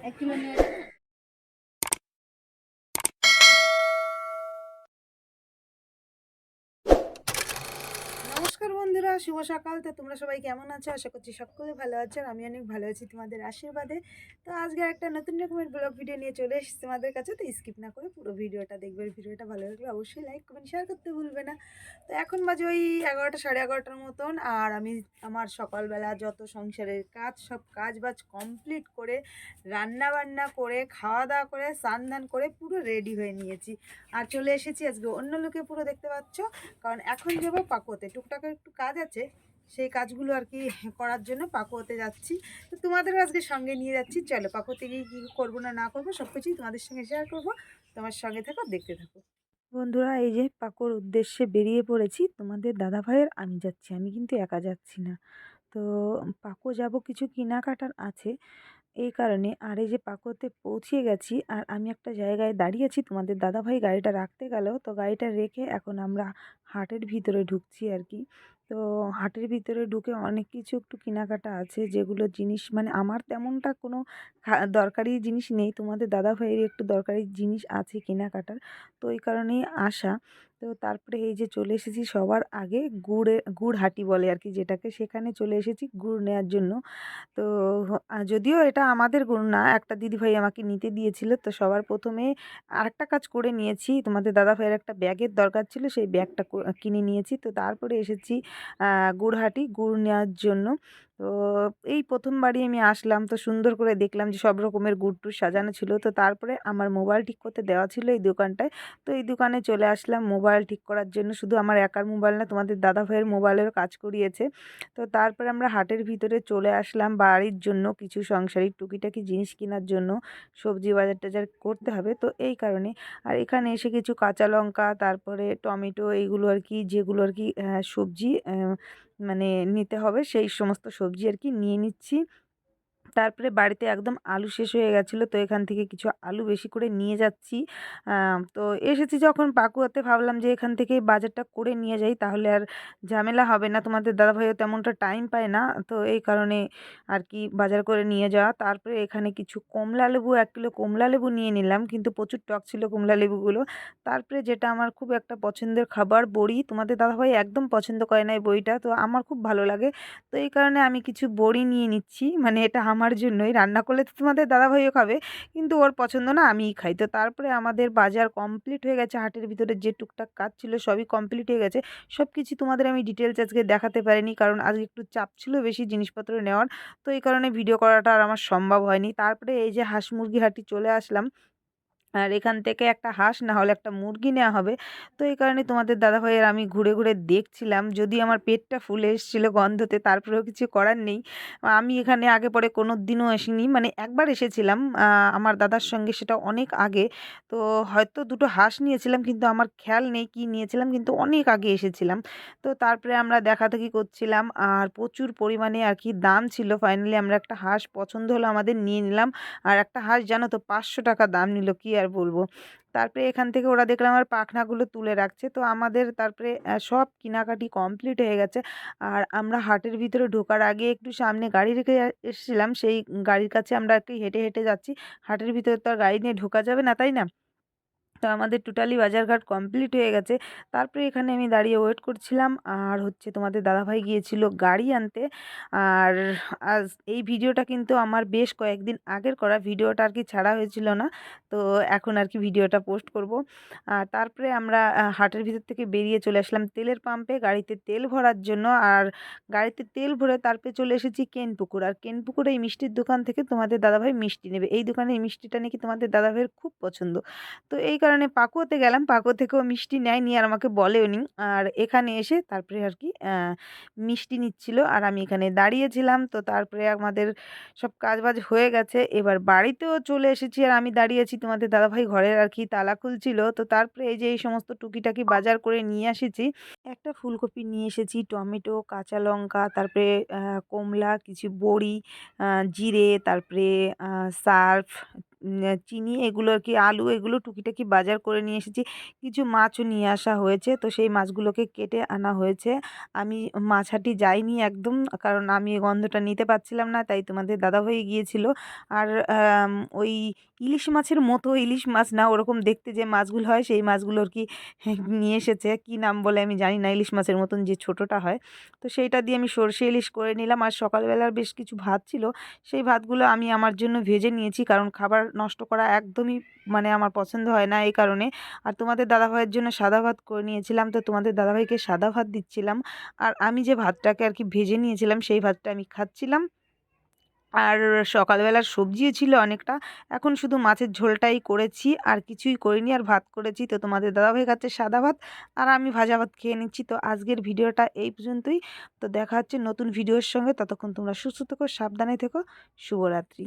এক কিলো নিয়ে নমস্কার বন্ধুরা, শুভ সকাল। তো তোমরা সবাই কেমন আছো? আশা করছি সকলে ভালো আছো, আর আমি অনেক ভালো আছি তোমাদের আশীর্বাদে। তো আজকে একটা নতুন রকমের ব্লগ ভিডিও নিয়ে চলে এসেছি তোমাদের কাছে। তো স্কিপ না করে পুরো ভিডিওটা দেখবে। ভিডিওটা ভালো লাগলে অবশ্যই লাইক কমেন্ট শেয়ার করতে ভুলবে না। তো এখন বাজে ওই 11টা সাড়ে 11টার মতন, আর আমি আমার সকালবেলা যত সংসারের কাজ সব কাজ বাজ কমপ্লিট করে রান্না বান্না করে খাওয়া দাওয়া করে স্নান ধান করে পুরো রেডি হয়ে নিয়েছি, আর চলে এসেছি আজকে অন্য লোকে পুরো দেখতে পাচ্ছ। কারণ এখন যাবো পাকুয়াতে, টুকটাক একটু কাজ আছে, সেই কাজগুলো আর কি করার জন্য পাকুয়াতে যাচ্ছি। তো তোমাদের আজকে সঙ্গে নিয়ে যাচ্ছি। চলো পাকুয়াতে গিয়ে কী করবো না না করবো সব কিছুই তোমাদের সঙ্গে শেয়ার করবো। তোমার সঙ্গে থাকো, দেখতে থাকো বন্ধুরা। এই যে পাকুয়ার উদ্দেশ্যে বেরিয়ে পড়েছি। তোমাদের দাদা ভাইয়ের আমি যাচ্ছি, আমি কিন্তু একা যাচ্ছি না। তো পাকুয়া যাব, কিছু কেনাকাটার আছে এই কারণে। আর এই যে পাকুয়াতে পৌঁছে গেছি, আর আমি একটা জায়গায় দাঁড়িয়েছি। তোমাদের দাদাভাই গাড়িটা রাখতে গেল, তো গাড়িটা রেখে এখন আমরা হাটের ভিতরে ঢুকছি আর কি। তো হাটের ভিতরে ঢুকে অনেক কিছু একটু কেনাকাটা আছে, যেগুলো জিনিস মানে আমার তেমনটা কোনো দরকারি জিনিস নেই, তোমাদের দাদাভাইয়ের একটু দরকারি জিনিস আছে কেনাকাটার, তো এই কারণেই আসা। তো তারপরে এই যে চলে এসেছি সবার আগে গুড় হাটি বলে আর কি যেটাকে, সেখানে চলে এসেছি গুড় নেওয়ার জন্য। তো যদিও এটা আমাদের গুণ না, একটা দিদিভাই আমাকে নিতে দিয়েছিল। তো সবার প্রথমে আরেকটা কাজ করে নিয়েছি, তোমাদের দাদাভাইয়ের একটা ব্যাগের দরকার ছিল, সেই ব্যাগটা কিনে নিয়েছি। তো তারপরে এসেছি গুড়হাটি গুড় নেওয়ার জন্য। তো এই প্রথমবারই আমি আসলাম, তো সুন্দর করে দেখলাম যে সব রকমের গুড় টুড় সাজানো ছিল। তো তারপরে আমার মোবাইল ঠিক করতে দেওয়া ছিল এই দোকানটায়। তো এই দোকানে চলে আসলাম মোবাইল ঠিক করার জন্য। শুধু আমার একার মোবাইল না, তোমাদের দাদাভাইয়ের মোবাইলেরও কাজ করিয়েছে। তো তারপরে আমরা হাটের ভিতরে চলে আসলাম বাড়ির জন্য কিছু সংসারিক টুকিটাকি জিনিস কেনার জন্য, সবজি বাজার টাজার করতে হবে তো এই কারণে। আর এখানে এসে কিছু কাঁচা লঙ্কা, তারপরে টমেটো, এইগুলো আর কি যেগুলো আর কি সবজি মানে নিতে হবে, সেই সমস্ত সবজি আর কি নিয়ে নিচ্ছি। তারপরে বাড়িতে একদম আলু শেষ হয়ে গেছিলো, তো এখান থেকে কিছু আলু বেশি করে নিয়ে যাচ্ছি। তো এসেছি যখন পাকুয়াতে, ভাবলাম যে এখান থেকেই বাজারটা করে নিয়ে যাই, তাহলে আর ঝামেলা হবে না। তোমাদের দাদাভাইও তেমনটা টাইম পায় না, তো এই কারণে আর কি বাজার করে নিয়ে যাওয়া। তারপরে এখানে কিছু কমলা লেবু, 1 কিলো কমলা লেবু নিয়ে নিলাম, কিন্তু প্রচুর টক ছিল কমলা লেবুগুলো। তারপরে যেটা আমার খুব একটা পছন্দের খাবার, বড়ি, তোমাদের দাদাভাই একদম পছন্দ করে না এই বড়িটা, তো আমার খুব ভালো লাগে। তো এই কারণে আমি কিছু বড়ি নিয়ে নিচ্ছি, মানে এটা আমার জন্যই। রান্না করলে তো তোমাদের দাদাভাইও খাবে, কিন্তু ওর পছন্দ না, আমিই খাই। তো তারপরে আমাদের বাজার কমপ্লিট হয়ে গেছে, হাটের ভিতরে যে টুকটাক কাজ ছিল সবই কমপ্লিট হয়ে গেছে। সব কিছু তোমাদের আমি ডিটেলস আজকে দেখাতে পারিনি, কারণ আজকে একটু চাপ ছিল বেশি জিনিসপত্র নেওয়ার, তো এই কারণে ভিডিও করাটা আর আমার সম্ভব হয়নি। তারপরে এই যে হাঁস মুরগি হাটে চলে আসলাম, আর এখান থেকে একটা হাঁস না হলে একটা মুরগি নেওয়া হবে। তো এই কারণে তোমাদের দাদাভাইয়ের আমি ঘুরে ঘুরে দেখছিলাম, যদি আমার পেটটা ফুলে এসেছিলো গন্ধতে, তারপরেও কিছু করার নেই। আমি এখানে আগে পরে কোনো দিনও আসিনি, মানে একবার এসেছিলাম আমার দাদার সঙ্গে, সেটা অনেক আগে। তো হয়তো দুটো হাঁস নিয়েছিলাম, কিন্তু আমার খেয়াল নেই কি নিয়েছিলাম, কিন্তু অনেক আগে এসেছিলাম। তো তারপরে আমরা দেখাদেখি করছিলাম, আর প্রচুর পরিমাণে আর কি দাম ছিল। ফাইনালি আমরা একটা হাঁস পছন্দ হলো আমাদের, নিয়ে নিলাম। আর একটা হাঁস জানো তো 500 টাকা দাম নিল, কি আর বলবো। তারপরে এখান থেকে ওরা দেখলাম আমার পাখনাগুলো তুলে রাখছে, তো আমাদের তারপরে সব কেনাকাটি কমপ্লিট হয়ে গেছে। আর আমরা হাটের ভিতরে ঢোকার আগে একটু সামনে গাড়ি রেখে এসেছিলাম, সেই গাড়ির কাছে আমরা একটু হেঁটে হেঁটে যাচ্ছি। হাটের ভিতরে তো আর গাড়ি নিয়ে ঢোকা যাবে না, তাই না? তো আমাদের টোটালি বাজারঘাট কমপ্লিট হয়ে গেছে। তারপরে এখানে আমি দাঁড়িয়ে ওয়েট করছিলাম, আর হচ্ছে তোমাদের দাদাভাই গিয়েছিল গাড়ি আনতে। আর আজ এই ভিডিওটা কিন্তু আমার বেশ কয়েকদিন আগের করা, ভিডিওটা আর কি ছাড়া হয়েছিল না, তো এখন আর কি ভিডিওটা পোস্ট করব। আর তারপরে আমরা হাটের ভিতর থেকে বেরিয়ে চলে আসলাম তেলের পাম্পে গাড়িতে তেল ভরার জন্য। আর গাড়িতে তেল ভরে তারপরে চলে এসেছি কেনপুকুর। আর কেনপুকুরে এই মিষ্টির দোকান থেকে তোমাদের দাদাভাই মিষ্টি নেবে, এই দোকানে এই মিষ্টিটা নাকি তোমাদের দাদাভাইয়ের খুব পছন্দ। তো এই কারণে পাকুয়াতে গেলাম, পাকুয়া থেকেও মিষ্টি নেয়নি আর আমাকে বলেওনি। আর এখানে এসে তারপরে আর কি মিষ্টি নিচ্ছিল, আর আমি এখানে দাঁড়িয়েছিলাম। তো তারপরে আমাদের সব কাজবাজ হয়ে গেছে, এবার বাড়িতেও চলে এসেছি, আর আমি দাঁড়িয়েছি, তোমাদের দাদাভাই ঘরের আর কি তালা খুলছিল। তো তারপরে এই যে এই সমস্ত টুকিটাকি বাজার করে নিয়ে এসেছি। একটা ফুলকপি নিয়ে এসেছি, টমেটো, কাঁচা লঙ্কা, তারপরে কমলা, কিছু বড়ি, জিরে, তারপরে সার্ফ, চিনি এগুলো আর কি, আলু এগুলো টুকিটাকি বাজার করে নিয়ে এসেছি। কিছু মাছও নিয়ে আসা হয়েছে, তো সেই মাছগুলোকে কেটে আনা হয়েছে। আমি মাছ হাঁটি যাইনি একদম, কারণ আমি এই গন্ধটা নিতে পারছিলাম না, তাই তোমাদের দাদাভাই গিয়েছিল। আর ওই ইলিশ মাছের মতো, ইলিশ মাছ না, ওরকম দেখতে যে মাছগুলো হয় সেই মাছগুলো আর কি নিয়ে এসেছে। কি নাম বলে আমি জানি না, ইলিশ মাছের মতন যে ছোটোটা হয়। তো সেইটা দিয়ে আমি সরষে ইলিশ করে নিলাম। আর সকালবেলার বেশ কিছু ভাত ছিল, সেই ভাতগুলো আমি আমার জন্য ভেজে নিয়েছি, কারণ খাবার নষ্ট করা একদমই মানে আমার পছন্দ হয় না এই কারণে। আর তোমাদের দাদাভাইয়ের জন্য সাদা ভাত করে নিয়েছিলাম, তো তোমাদের দাদাভাইকে সাদা ভাত দিচ্ছিলাম। আর আমি যে ভাতটাকে আর কি ভেজে নিয়েছিলাম সেই ভাতটা আমি খাচ্ছিলাম। আর সকালবেলার সবজিও ছিল অনেকটা। এখন শুধু মাছের ঝোলটাই করেছি, আর কিছুই করিনি, আর ভাত করেছি। তো তোমাদের দাদাভাই খাচ্ছে সাদা ভাত, আর আমি ভাজা ভাত খেয়ে নিচ্ছি। তো আজকের ভিডিওটা এই পর্যন্তই। তো দেখা হচ্ছে নতুন ভিডিওর সঙ্গে, ততক্ষণ তোমরা সুস্থ থেকো, সাবধানে থেকো। শুভরাত্রি।